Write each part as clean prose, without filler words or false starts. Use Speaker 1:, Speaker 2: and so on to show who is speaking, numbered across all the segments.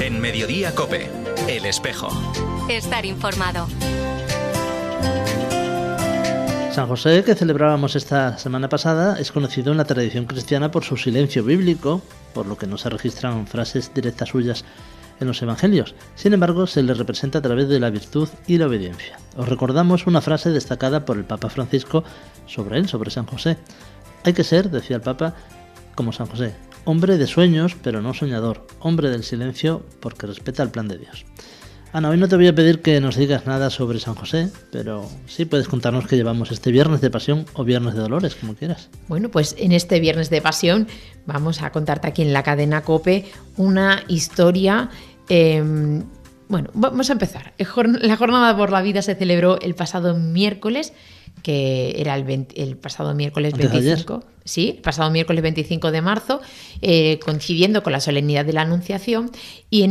Speaker 1: En Mediodía COPE, El Espejo.
Speaker 2: Estar informado.
Speaker 3: San José, que celebrábamos esta semana pasada, es conocido en la tradición cristiana por su silencio bíblico, por lo que no se registran frases directas suyas en los evangelios. Sin embargo, se le representa a través de la virtud y la obediencia. Os recordamos una frase destacada por el Papa Francisco sobre él, sobre San José. Hay que ser, decía el Papa, como San José, hombre de sueños, pero no soñador, hombre del silencio, porque respeta el plan de Dios. Ana, hoy no te voy a pedir que nos digas nada sobre San José, pero sí puedes contarnos qué llevamos este Viernes de Pasión o Viernes de Dolores, como quieras.
Speaker 4: Bueno, pues en este Viernes de Pasión vamos a contarte aquí en la cadena COPE una historia. Bueno, vamos a empezar. La Jornada por la Vida se celebró el pasado miércoles, que era el pasado miércoles 25. Sí, el pasado miércoles 25 de marzo, coincidiendo con la solemnidad de la Anunciación, y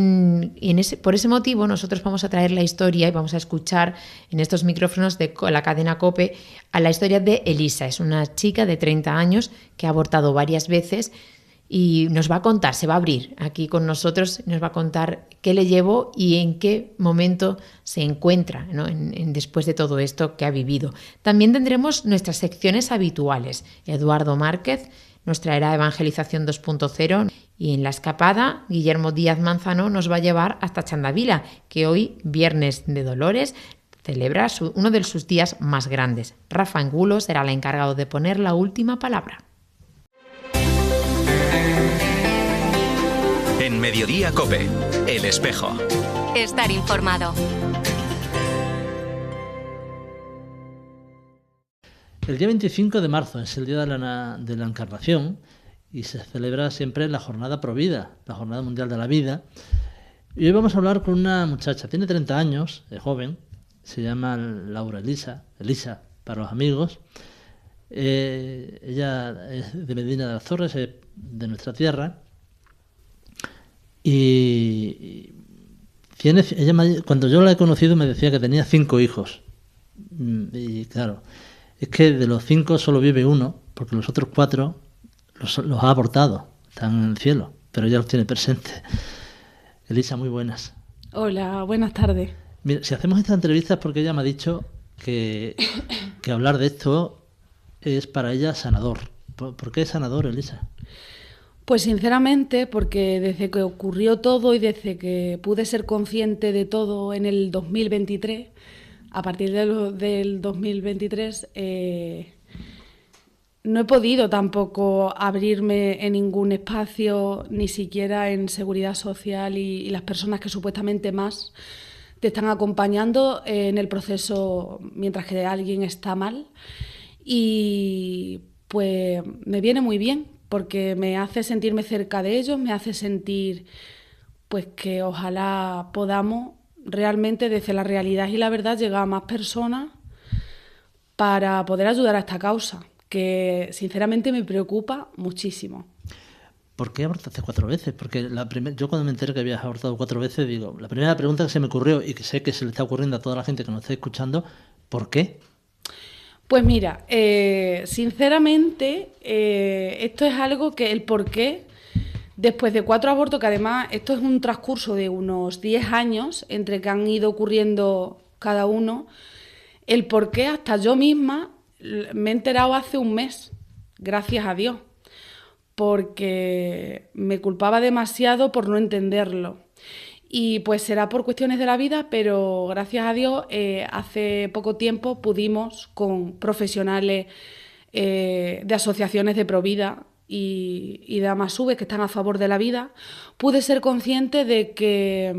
Speaker 4: por ese motivo nosotros vamos a traer la historia y vamos a escuchar en estos micrófonos de la cadena COPE a la historia de Elisa. Es una chica de 30 años que ha abortado varias veces y nos va a contar, se va a abrir aquí con nosotros, nos va a contar qué le llevó y en qué momento se encuentra, ¿no? Después de todo esto que ha vivido. También tendremos nuestras secciones habituales. Eduardo Márquez nos traerá Evangelización 2.0 y en la escapada Guillermo Díaz Manzano nos va a llevar hasta Chandavila, que hoy, Viernes de Dolores, celebra uno de sus días más grandes. Rafa Angulo será el encargado de poner la última palabra.
Speaker 1: En Mediodía COPE, El Espejo.
Speaker 2: Estar informado.
Speaker 3: El día 25 de marzo es el día de la Encarnación y se celebra siempre la Jornada Pro Vida, la Jornada Mundial de la Vida. Y hoy vamos a hablar con una muchacha, tiene 30 años, es joven, se llama Laura Elisa para los amigos. Ella es de Medina de las Torres, es de nuestra tierra. Y cuando yo la he conocido me decía que tenía 5 hijos. Y claro, es que de los 5 solo vive uno, porque los otros 4 los ha abortado, están en el cielo, pero ella los tiene presentes. Elisa, muy buenas.
Speaker 5: Hola, buenas tardes.
Speaker 3: Mira, si hacemos esta entrevista es porque ella me ha dicho que hablar de esto es para ella sanador. ¿Por qué es sanador, Elisa?
Speaker 5: Pues sinceramente, porque desde que ocurrió todo y desde que pude ser consciente de todo en el 2023, a partir del 2023, no he podido tampoco abrirme en ningún espacio, ni siquiera en seguridad social y las personas que supuestamente más te están acompañando en el proceso mientras que alguien está mal. Y pues me viene muy bien, porque me hace sentirme cerca de ellos, me hace sentir pues que ojalá podamos realmente desde la realidad y la verdad llegar a más personas para poder ayudar a esta causa, que sinceramente me preocupa muchísimo.
Speaker 3: ¿Por qué abortaste 4 veces? Porque yo cuando me enteré que habías abortado 4 veces, digo, la primera pregunta que se me ocurrió y que sé que se le está ocurriendo a toda la gente que nos está escuchando, ¿por qué?
Speaker 5: Pues mira, sinceramente, esto es algo que el porqué, después de 4 abortos, que además esto es un transcurso de unos 10 años entre que han ido ocurriendo cada uno, el porqué hasta yo misma me he enterado hace un mes, gracias a Dios, porque me culpaba demasiado por no entenderlo. Y pues será por cuestiones de la vida, pero gracias a Dios hace poco tiempo pudimos con profesionales de asociaciones de Provida y de Amasube que están a favor de la vida, pude ser consciente de que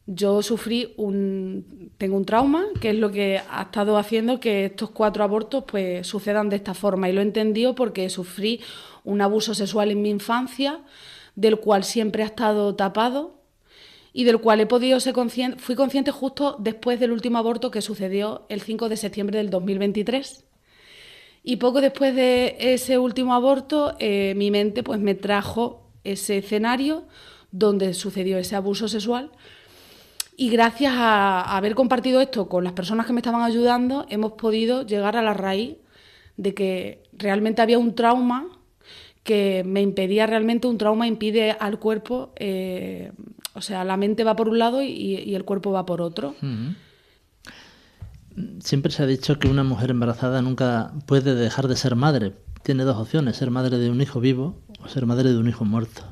Speaker 5: yo tengo un trauma, que es lo que ha estado haciendo que estos 4 abortos pues sucedan de esta forma, y lo he entendido porque sufrí un abuso sexual en mi infancia, del cual siempre ha estado tapado, y del cual fui consciente justo después del último aborto que sucedió el 5 de septiembre del 2023. Y poco después de ese último aborto, mi mente pues me trajo ese escenario donde sucedió ese abuso sexual. Y gracias a haber compartido esto con las personas que me estaban ayudando, hemos podido llegar a la raíz de que realmente había un trauma que me impedía realmente, un trauma impide al cuerpo O sea, la mente va por un lado y el cuerpo va por otro.
Speaker 3: Siempre se ha dicho que una mujer embarazada nunca puede dejar de ser madre. Tiene dos opciones, ser madre de un hijo vivo o ser madre de un hijo muerto.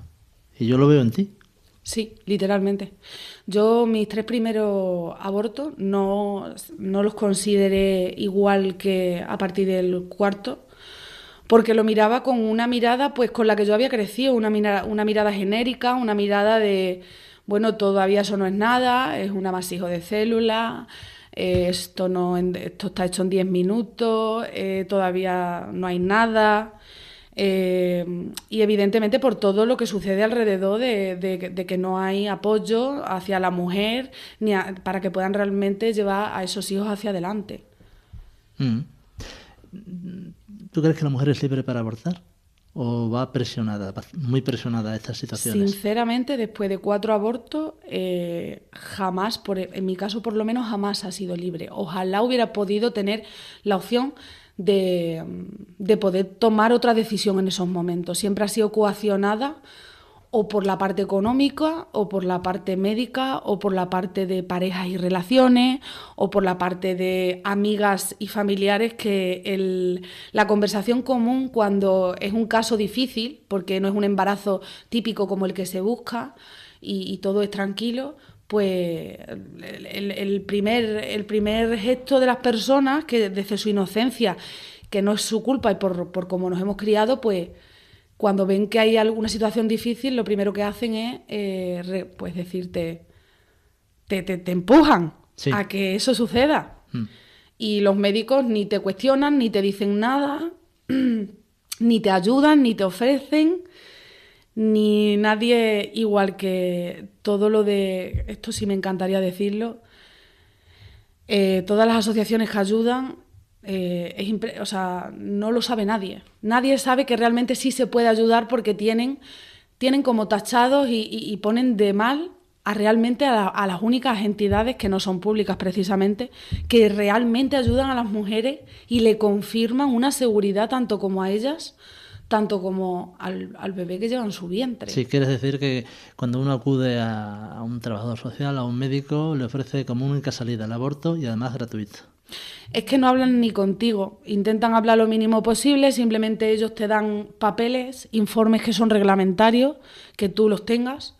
Speaker 3: Y yo lo veo en ti.
Speaker 5: Sí, literalmente. Yo mis 3 primeros abortos no los consideré igual que a partir del 4º, porque lo miraba con una mirada pues con la que yo había crecido, una mirada genérica, una mirada de, bueno, todavía eso no es nada, es un amasijo de células, esto está hecho en 10 minutos, todavía no hay nada. Y evidentemente por todo lo que sucede alrededor de que no hay apoyo hacia la mujer para que puedan realmente llevar a esos hijos hacia adelante.
Speaker 3: ¿Tú crees que la mujer es libre para abortar? ¿O va presionada, muy presionada a estas situaciones?
Speaker 5: Sinceramente, después de 4 abortos, jamás, en mi caso por lo menos, jamás ha sido libre. Ojalá hubiera podido tener la opción de poder tomar otra decisión en esos momentos. Siempre ha sido coaccionada o por la parte económica, o por la parte médica, o por la parte de parejas y relaciones, o por la parte de amigas y familiares, que la conversación común cuando es un caso difícil, porque no es un embarazo típico como el que se busca y todo es tranquilo, pues el primer gesto de las personas, que desde su inocencia, que no es su culpa y por cómo nos hemos criado, pues cuando ven que hay alguna situación difícil, lo primero que hacen es pues decirte, te empujan a que eso suceda. Y los médicos ni te cuestionan, ni te dicen nada, ni te ayudan, ni te ofrecen, ni nadie, igual que todo lo de, esto sí me encantaría decirlo, todas las asociaciones que ayudan, o sea, no lo sabe nadie. Nadie sabe que realmente sí se puede ayudar, porque tienen como tachados y ponen de mal realmente a las únicas entidades que no son públicas precisamente, que realmente ayudan a las mujeres y le confirman una seguridad tanto como a ellas, tanto como al bebé que lleva en su vientre.
Speaker 3: Sí, quieres decir que cuando uno acude a un trabajador social, a un médico, le ofrece como única salida el aborto y además gratuito.
Speaker 5: Es que no hablan ni contigo, intentan hablar lo mínimo posible, simplemente ellos te dan papeles, informes que son reglamentarios, que tú los tengas,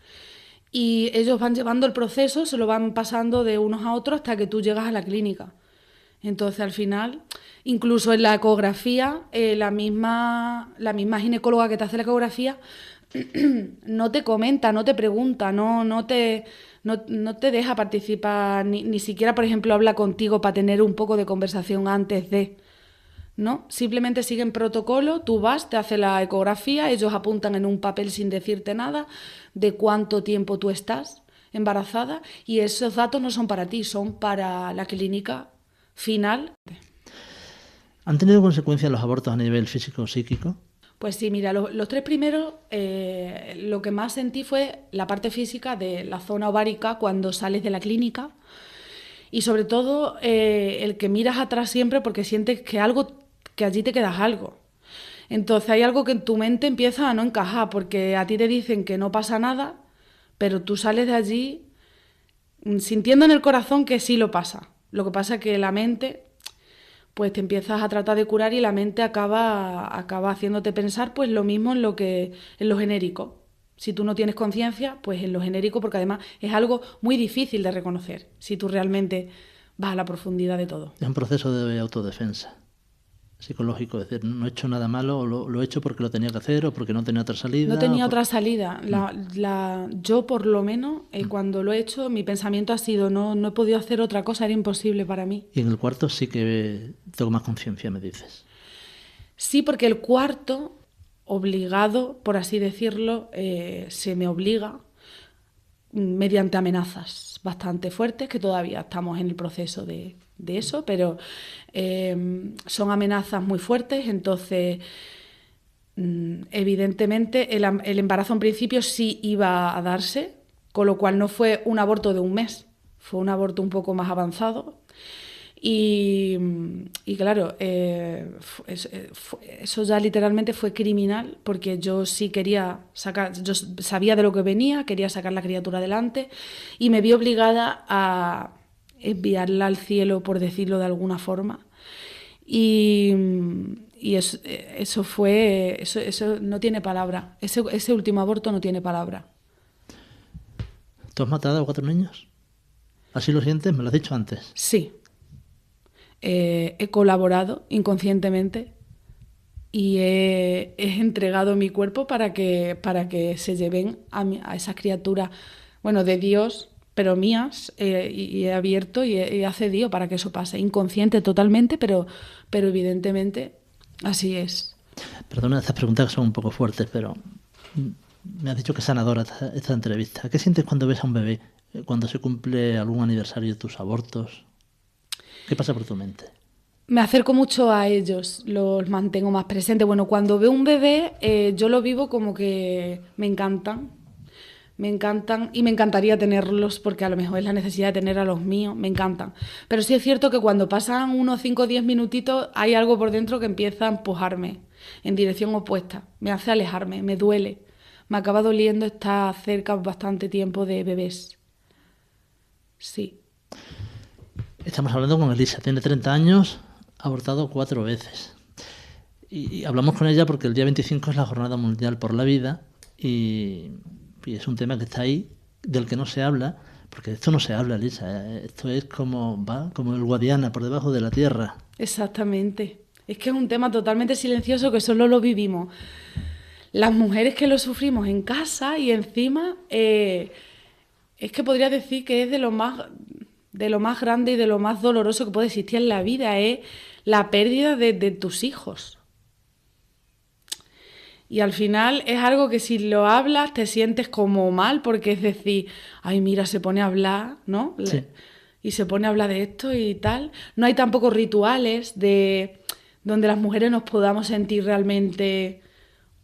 Speaker 5: y ellos van llevando el proceso, se lo van pasando de unos a otros hasta que tú llegas a la clínica. Entonces, al final, incluso en la ecografía, la misma ginecóloga que te hace la ecografía no te comenta, no te pregunta, no te deja participar, ni siquiera, por ejemplo, habla contigo para tener un poco de conversación antes de, ¿no? Simplemente siguen protocolo, tú vas, te hace la ecografía, ellos apuntan en un papel sin decirte nada de cuánto tiempo tú estás embarazada, y esos datos no son para ti, son para la clínica final.
Speaker 3: ¿Han tenido consecuencias los abortos a nivel físico o psíquico?
Speaker 5: Pues sí, mira, los 3 primeros, lo que más sentí fue la parte física de la zona ovárica cuando sales de la clínica, y sobre todo el que miras atrás siempre porque sientes que allí te quedas algo. Entonces hay algo que en tu mente empieza a no encajar, porque a ti te dicen que no pasa nada, pero tú sales de allí sintiendo en el corazón que sí lo pasa. Lo que pasa es que la mente, pues te empiezas a tratar de curar, y la mente acaba haciéndote pensar pues lo mismo en lo genérico. Si tú no tienes conciencia, pues en lo genérico, porque además es algo muy difícil de reconocer si tú realmente vas a la profundidad de todo.
Speaker 3: Es un proceso de autodefensa psicológico, es decir, no he hecho nada malo, o lo he hecho porque lo tenía que hacer o porque no tenía otra salida.
Speaker 5: No tenía otra salida. Yo, por lo menos, cuando lo he hecho, mi pensamiento ha sido no he podido hacer otra cosa, era imposible para mí.
Speaker 3: Y en el cuarto sí que tengo más conciencia, me dices.
Speaker 5: Sí, porque el cuarto, obligado, por así decirlo, se me obliga mediante amenazas bastante fuertes, que todavía estamos en el proceso de eso, pero son amenazas muy fuertes. Entonces, evidentemente, el embarazo en principio sí iba a darse, con lo cual no fue un aborto de un mes, fue un aborto un poco más avanzado. Y claro, eso ya literalmente fue criminal, porque yo sí quería sacar, yo sabía de lo que venía, quería sacar la criatura adelante y me vi obligada a enviarla al cielo, por decirlo de alguna forma. Y eso no tiene palabra. Ese último aborto no tiene palabra.
Speaker 3: ¿Tú has matado a 4 niños? ¿Así lo sientes? Me lo has dicho antes.
Speaker 5: Sí. He colaborado inconscientemente y he entregado mi cuerpo para que se lleven a esas criaturas, bueno, de Dios, pero mías, y he abierto y he accedido para que eso pase. Inconsciente totalmente, pero evidentemente así es.
Speaker 3: Perdona, estas preguntas son un poco fuertes, pero me has dicho que es sanadora esta entrevista. ¿Qué sientes cuando ves a un bebé, cuando se cumple algún aniversario de tus abortos? ¿Qué pasa por tu mente?
Speaker 5: Me acerco mucho a ellos, los mantengo más presentes. Bueno, cuando veo un bebé, yo lo vivo como que me encantan y me encantaría tenerlos, porque a lo mejor es la necesidad de tener a los míos, me encantan. Pero sí es cierto que cuando pasan unos 5 o 10 minutitos hay algo por dentro que empieza a empujarme en dirección opuesta, me hace alejarme, me duele. Me acaba doliendo estar cerca bastante tiempo de bebés. Sí.
Speaker 3: Estamos hablando con Elisa, tiene 30 años, ha abortado 4 veces. Y hablamos con ella porque el día 25 es la Jornada Mundial por la Vida y es un tema que está ahí, del que no se habla, porque de esto no se habla, Elisa. Esto es como el Guadiana, por debajo de la tierra.
Speaker 5: Exactamente. Es que es un tema totalmente silencioso que solo lo vivimos las mujeres que lo sufrimos en casa, y encima es que podría decir que es de lo más grande y de lo más doloroso que puede existir en la vida, es la pérdida de tus hijos. Y al final es algo que si lo hablas te sientes como mal, porque es decir, ay, mira, se pone a hablar, ¿no?
Speaker 3: Sí.
Speaker 5: Y se pone a hablar de esto y tal. No hay tampoco rituales donde las mujeres nos podamos sentir realmente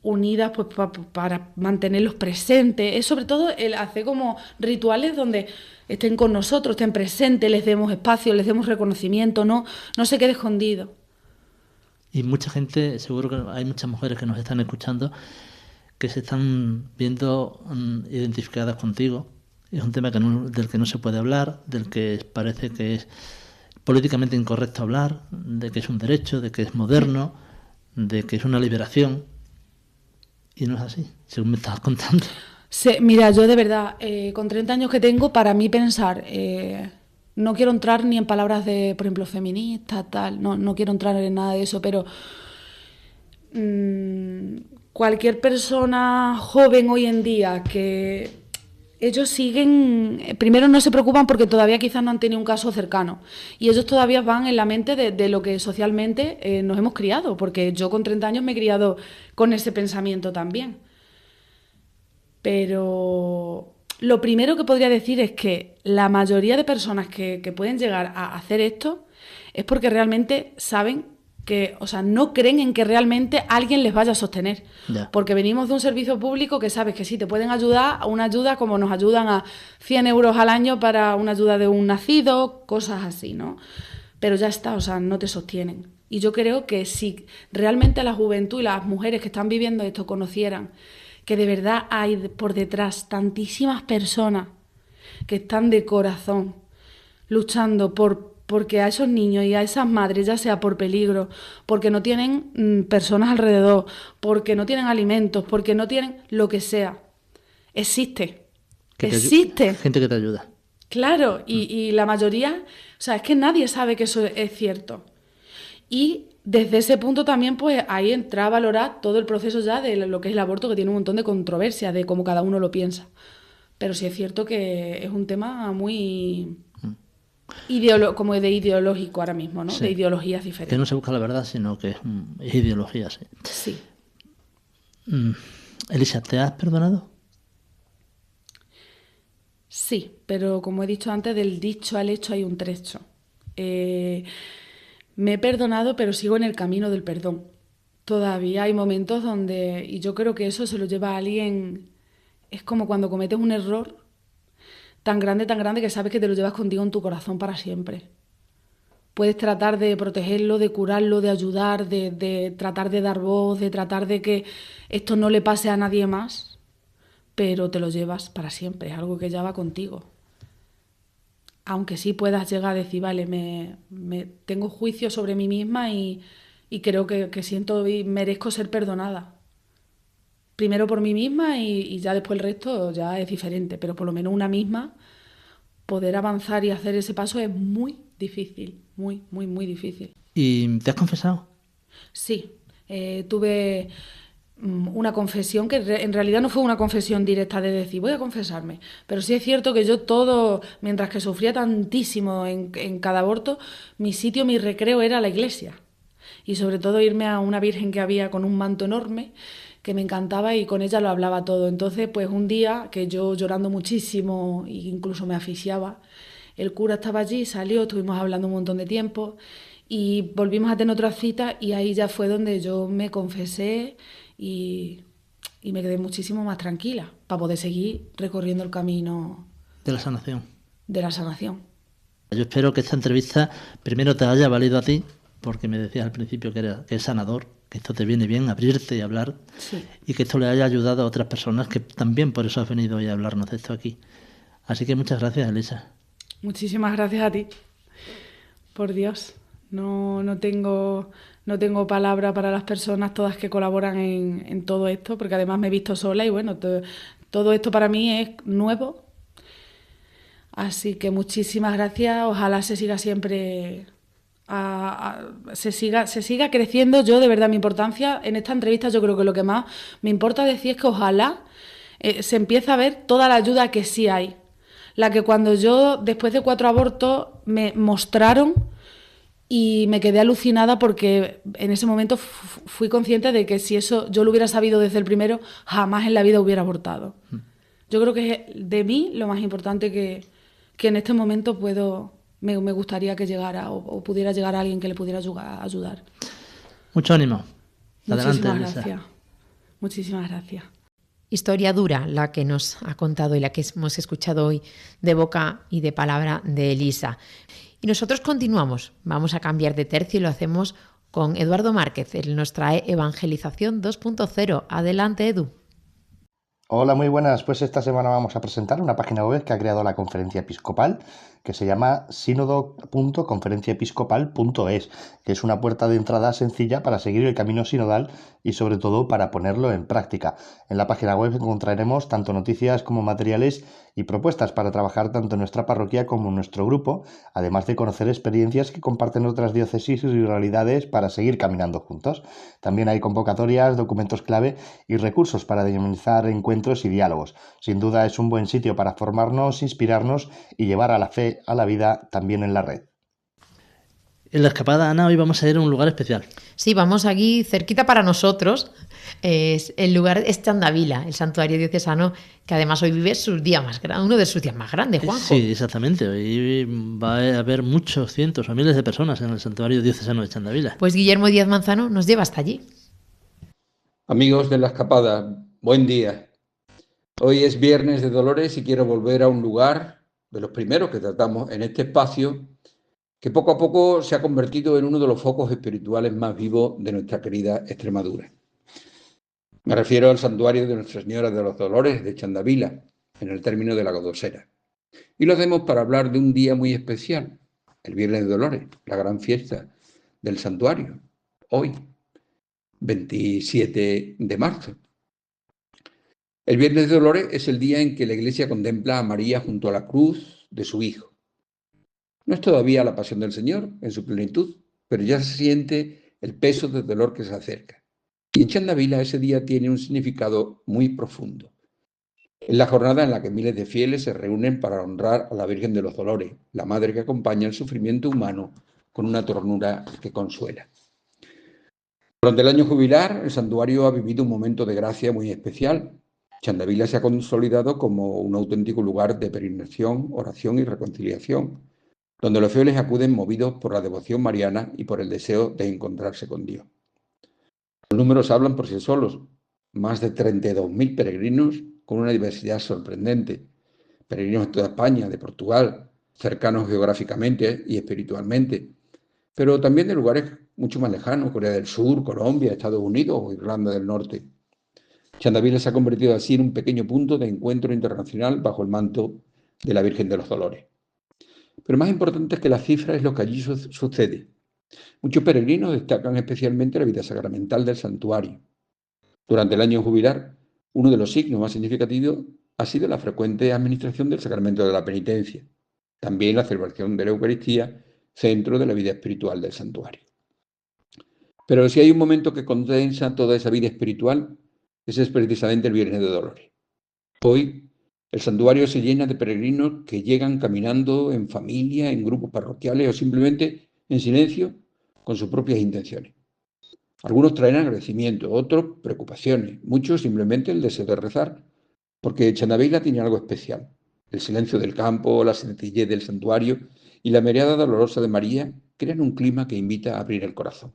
Speaker 5: unidas, pues para mantenerlos presentes. Es sobre todo el hacer como rituales donde estén con nosotros, estén presentes, les demos espacio, les demos reconocimiento, no se quede escondido.
Speaker 3: Y mucha gente, seguro que hay muchas mujeres que nos están escuchando que se están viendo identificadas contigo. Es un tema del que no se puede hablar, del que parece que es políticamente incorrecto hablar, de que es un derecho, de que es moderno, de que es una liberación. Y no es así, según me estás contando.
Speaker 5: Sí, mira, yo de verdad, con 30 años que tengo, para mí pensar, no quiero entrar ni en palabras de, por ejemplo, feminista, tal, no quiero entrar en nada de eso, pero cualquier persona joven hoy en día que ellos siguen, primero no se preocupan porque todavía quizás no han tenido un caso cercano, y ellos todavía van en la mente de lo que socialmente nos hemos criado, porque yo con 30 años me he criado con ese pensamiento también. Pero lo primero que podría decir es que la mayoría de personas que pueden llegar a hacer esto es porque realmente saben que, o sea, no creen en que realmente alguien les vaya a sostener.
Speaker 3: Ya.
Speaker 5: Porque venimos de un servicio público que sabes que sí, te pueden ayudar a una ayuda como nos ayudan a 100 euros al año para una ayuda de un nacido, cosas así, ¿no? Pero ya está, o sea, no te sostienen. Y yo creo que si realmente la juventud y las mujeres que están viviendo esto conocieran que de verdad hay por detrás tantísimas personas que están de corazón luchando porque a esos niños y a esas madres, ya sea por peligro, porque no tienen personas alrededor, porque no tienen alimentos, porque no tienen lo que sea, existe.
Speaker 3: Gente que te ayuda.
Speaker 5: Claro, y la mayoría, o sea, es que nadie sabe que eso es cierto. Y desde ese punto también, pues ahí entra a valorar todo el proceso ya de lo que es el aborto, que tiene un montón de controversias de cómo cada uno lo piensa. Pero sí es cierto que es un tema muy como de ideológico ahora mismo, ¿no? Sí. De ideologías diferentes.
Speaker 3: Que no se busca la verdad, sino que es ideología, sí.
Speaker 5: Sí.
Speaker 3: Elisa, ¿te has perdonado?
Speaker 5: Sí, pero como he dicho antes, del dicho al hecho hay un trecho. Me he perdonado, pero sigo en el camino del perdón. Todavía hay momentos donde, y yo creo que eso se lo lleva a alguien, es como cuando cometes un error tan grande que sabes que te lo llevas contigo en tu corazón para siempre. puedes tratar de protegerlo, de curarlo, de ayudar, de tratar de dar voz, de tratar de que esto no le pase a nadie más, pero te lo llevas para siempre, es algo que ya va contigo. Aunque sí puedas llegar a decir, vale, me tengo juicio sobre mí misma y creo que siento y merezco ser perdonada. Primero por mí misma y ya después el resto ya es diferente, pero por lo menos una misma, poder avanzar y hacer ese paso es muy difícil, muy, muy, muy difícil.
Speaker 3: ¿Y te has confesado?
Speaker 5: Sí, tuve una confesión que en realidad no fue una confesión directa de decir voy a confesarme, pero sí es cierto que yo todo, mientras que sufría tantísimo en cada aborto, mi sitio, mi recreo era la iglesia y sobre todo irme a una virgen que había con un manto enorme que me encantaba y con ella lo hablaba todo. Entonces pues un día que yo llorando muchísimo e incluso me asfixiaba, el cura estaba allí, salió, estuvimos hablando un montón de tiempo y volvimos a tener otra cita y ahí ya fue donde yo me confesé y me quedé muchísimo más tranquila para poder seguir recorriendo el camino
Speaker 3: De la sanación.
Speaker 5: de la sanación.
Speaker 3: Yo espero que esta entrevista primero te haya valido a ti, porque me decías al principio que es sanador, que esto te viene bien, abrirte y hablar,
Speaker 5: Sí.
Speaker 3: y que esto le haya ayudado a otras personas que también por eso has venido hoy a hablarnos de esto aquí. Así que muchas gracias, Elisa.
Speaker 5: Muchísimas gracias a ti. Por Dios, no tengo palabra para las personas todas que colaboran en todo esto, porque además me he visto sola y bueno, todo esto para mí es nuevo. Así que muchísimas gracias. Ojalá se siga siempre, se siga creciendo. Yo de verdad mi importancia en esta entrevista, yo creo que lo que más me importa decir es que ojalá se empiece a ver toda la ayuda que sí hay. La que cuando yo, después de 4 abortos, me mostraron y me quedé alucinada porque en ese momento fui consciente de que si eso yo lo hubiera sabido desde el primero, jamás en la vida hubiera abortado. Yo creo que es de mí lo más importante que en este momento me gustaría que llegara o pudiera llegar a alguien que le pudiera ayudar.
Speaker 3: Mucho ánimo. Adelante,
Speaker 5: Muchísimas
Speaker 3: Elisa.
Speaker 5: gracias. Muchísimas gracias.
Speaker 4: Historia dura la que nos ha contado y la que hemos escuchado hoy de boca y de palabra de Elisa. Y nosotros continuamos, vamos a cambiar de tercio y lo hacemos con Eduardo Márquez. Él nos trae Evangelización 2.0. Adelante, Edu.
Speaker 6: Hola, muy buenas. Pues esta semana vamos a presentar una página web que ha creado la Conferencia Episcopal, que se llama sínodo.conferenciaepiscopal.es, que es una puerta de entrada sencilla para seguir el camino sinodal y sobre todo para ponerlo en práctica. En la página web encontraremos tanto noticias como materiales y propuestas para trabajar tanto en nuestra parroquia como en nuestro grupo, además de conocer experiencias que comparten otras diócesis y realidades para seguir caminando juntos. También hay convocatorias, documentos clave y recursos para dinamizar encuentros y diálogos. Sin duda es un buen sitio para formarnos, inspirarnos y llevar a la fe a la vida también en la red.
Speaker 3: En la escapada, Ana, hoy vamos a ir a un lugar especial.
Speaker 4: Sí, vamos aquí cerquita para nosotros. El lugar es Chandavila, el santuario diocesano, que además hoy vive uno de sus días más grandes, Juanjo.
Speaker 3: Sí, exactamente. Hoy va a haber muchos cientos o miles de personas en el santuario diocesano de Chandavila.
Speaker 4: Pues Guillermo Díaz Manzano nos lleva hasta allí.
Speaker 7: Amigos de la escapada, buen día. Hoy es Viernes de Dolores y quiero volver a un lugar de los primeros que tratamos en este espacio, que poco a poco se ha convertido en uno de los focos espirituales más vivos de nuestra querida Extremadura. Me refiero al santuario de Nuestra Señora de los Dolores de Chandavila, en el término de la Godosera. Y lo hacemos para hablar de un día muy especial, el Viernes de Dolores, la gran fiesta del santuario, hoy, 27 de marzo. El Viernes de Dolores es el día en que la Iglesia contempla a María junto a la cruz de su Hijo. No es todavía la pasión del Señor en su plenitud, pero ya se siente el peso del dolor que se acerca. Y en Chandavila ese día tiene un significado muy profundo. Es la jornada en la que miles de fieles se reúnen para honrar a la Virgen de los Dolores, la madre que acompaña el sufrimiento humano con una ternura que consuela. Durante el año jubilar, el santuario ha vivido un momento de gracia muy especial. Chandavila se ha consolidado como un auténtico lugar de peregrinación, oración y reconciliación, donde los fieles acuden movidos por la devoción mariana y por el deseo de encontrarse con Dios. Los números hablan por sí solos. Más de 32.000 peregrinos con una diversidad sorprendente. Peregrinos de toda España, de Portugal, cercanos geográficamente y espiritualmente, pero también de lugares mucho más lejanos, Corea del Sur, Colombia, Estados Unidos o Irlanda del Norte. Chandavila se ha convertido así en un pequeño punto de encuentro internacional bajo el manto de la Virgen de los Dolores. Pero más importante es que la cifra es lo que allí sucede. Muchos peregrinos destacan especialmente la vida sacramental del santuario. Durante el año jubilar, uno de los signos más significativos ha sido la frecuente administración del sacramento de la penitencia, también la celebración de la Eucaristía, centro de la vida espiritual del santuario. Pero si hay un momento que condensa toda esa vida espiritual, ese es precisamente el Viernes de Dolores. Hoy, el santuario se llena de peregrinos que llegan caminando en familia, en grupos parroquiales o simplemente en silencio con sus propias intenciones. Algunos traen agradecimiento, otros preocupaciones, muchos simplemente el deseo de rezar, porque Chandavila tiene algo especial. El silencio del campo, la sencillez del santuario y la mirada dolorosa de María crean un clima que invita a abrir el corazón.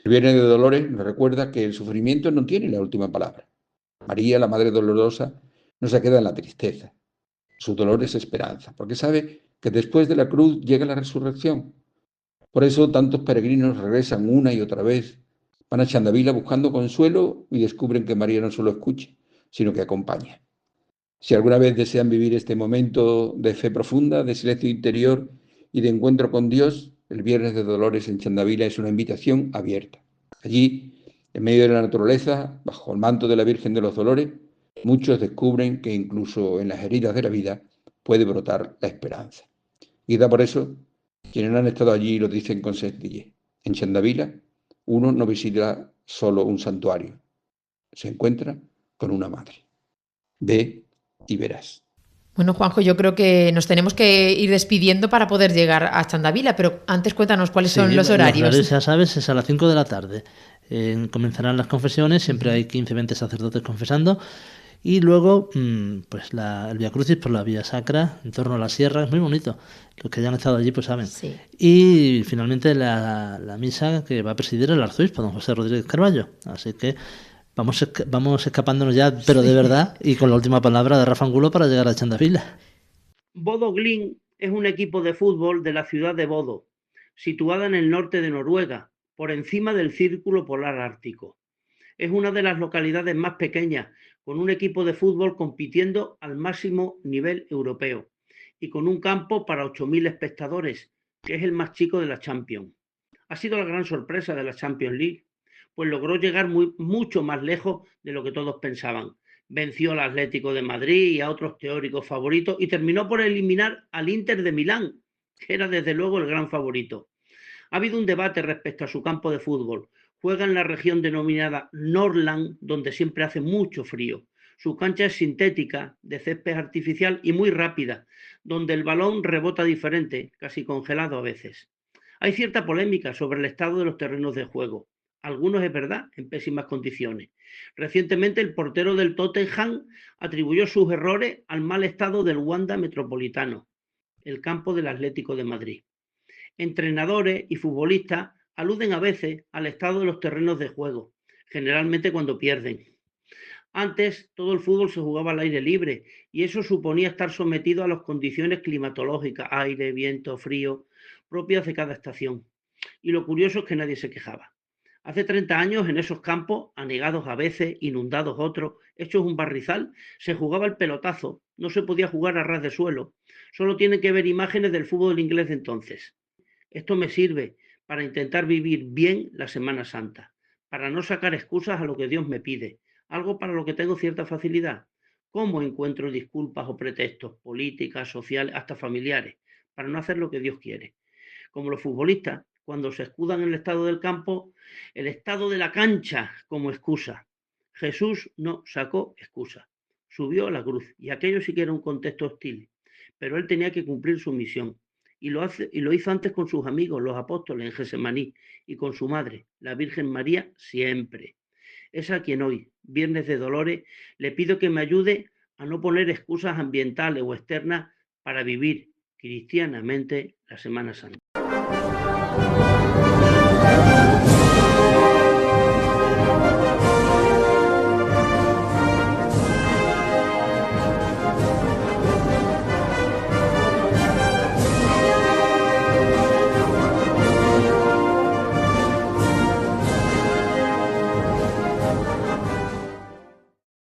Speaker 7: El Viernes de Dolores nos recuerda que el sufrimiento no tiene la última palabra. María, la Madre Dolorosa, no se queda en la tristeza. Su dolor es esperanza, porque sabe que después de la cruz llega la resurrección. Por eso tantos peregrinos regresan una y otra vez, van a Chandavila buscando consuelo y descubren que María no solo escucha, sino que acompaña. Si alguna vez desean vivir este momento de fe profunda, de silencio interior y de encuentro con Dios, el Viernes de Dolores en Chandavila es una invitación abierta. Allí, en medio de la naturaleza, bajo el manto de la Virgen de los Dolores, muchos descubren que incluso en las heridas de la vida puede brotar la esperanza. Y quizá por eso, quienes han estado allí lo dicen con sencillez. En Chandavila, uno no visita solo un santuario, se encuentra con una madre. Ve y verás.
Speaker 4: Bueno, Juanjo, yo creo que nos tenemos que ir despidiendo para poder llegar a Chandavila, pero antes cuéntanos cuáles son los horarios.
Speaker 3: Los horarios, ya sabes, es a las 5 de la tarde. Comenzarán las confesiones, siempre hay 15-20 sacerdotes confesando. Y luego, pues el Vía Crucis por la Vía Sacra, en torno a la sierra, es muy bonito. Los que hayan estado allí, pues saben.
Speaker 4: Sí.
Speaker 3: Y finalmente la misa que va a presidir el arzobispo, don José Rodríguez Carballo. Así que vamos escapándonos ya, pero de verdad, y con la última palabra de Rafa Angulo para llegar a Chandavila.
Speaker 8: Bodo Glimt es un equipo de fútbol de la ciudad de Bodo, situada en el norte de Noruega, por encima del Círculo Polar Ártico. Es una de las localidades más pequeñas, con un equipo de fútbol compitiendo al máximo nivel europeo y con un campo para 8.000 espectadores, que es el más chico de la Champions. Ha sido la gran sorpresa de la Champions League, pues logró llegar mucho más lejos de lo que todos pensaban. Venció al Atlético de Madrid y a otros teóricos favoritos y terminó por eliminar al Inter de Milán, que era desde luego el gran favorito. Ha habido un debate respecto a su campo de fútbol. Juega en la región denominada Norrland, donde siempre hace mucho frío. Su cancha es sintética, de césped artificial y muy rápida, donde el balón rebota diferente, casi congelado a veces. Hay cierta polémica sobre el estado de los terrenos de juego. Algunos es verdad, en pésimas condiciones. Recientemente el portero del Tottenham atribuyó sus errores al mal estado del Wanda Metropolitano, el campo del Atlético de Madrid. Entrenadores y futbolistas aluden a veces al estado de los terrenos de juego, generalmente cuando pierden. Antes todo el fútbol se jugaba al aire libre y eso suponía estar sometido a las condiciones climatológicas, aire, viento, frío, propias de cada estación. Y lo curioso es que nadie se quejaba. Hace 30 años en esos campos, anegados a veces, inundados otros, hechos un barrizal, se jugaba el pelotazo, no se podía jugar a ras de suelo. Solo tienen que ver imágenes del fútbol inglés de entonces. Esto me sirve para intentar vivir bien la Semana Santa, para no sacar excusas a lo que Dios me pide, algo para lo que tengo cierta facilidad. ¿Cómo encuentro disculpas o pretextos políticas, sociales, hasta familiares, para no hacer lo que Dios quiere? Como los futbolistas, cuando se escudan en el estado del campo, el estado de la cancha como excusa. Jesús no sacó excusa, subió a la cruz, y aquello sí que era un contexto hostil, pero él tenía que cumplir su misión. Y lo hizo antes con sus amigos, los apóstoles, en Getsemaní, y con su madre, la Virgen María, siempre. Es a quien hoy, Viernes de Dolores, le pido que me ayude a no poner excusas ambientales o externas para vivir cristianamente la Semana Santa.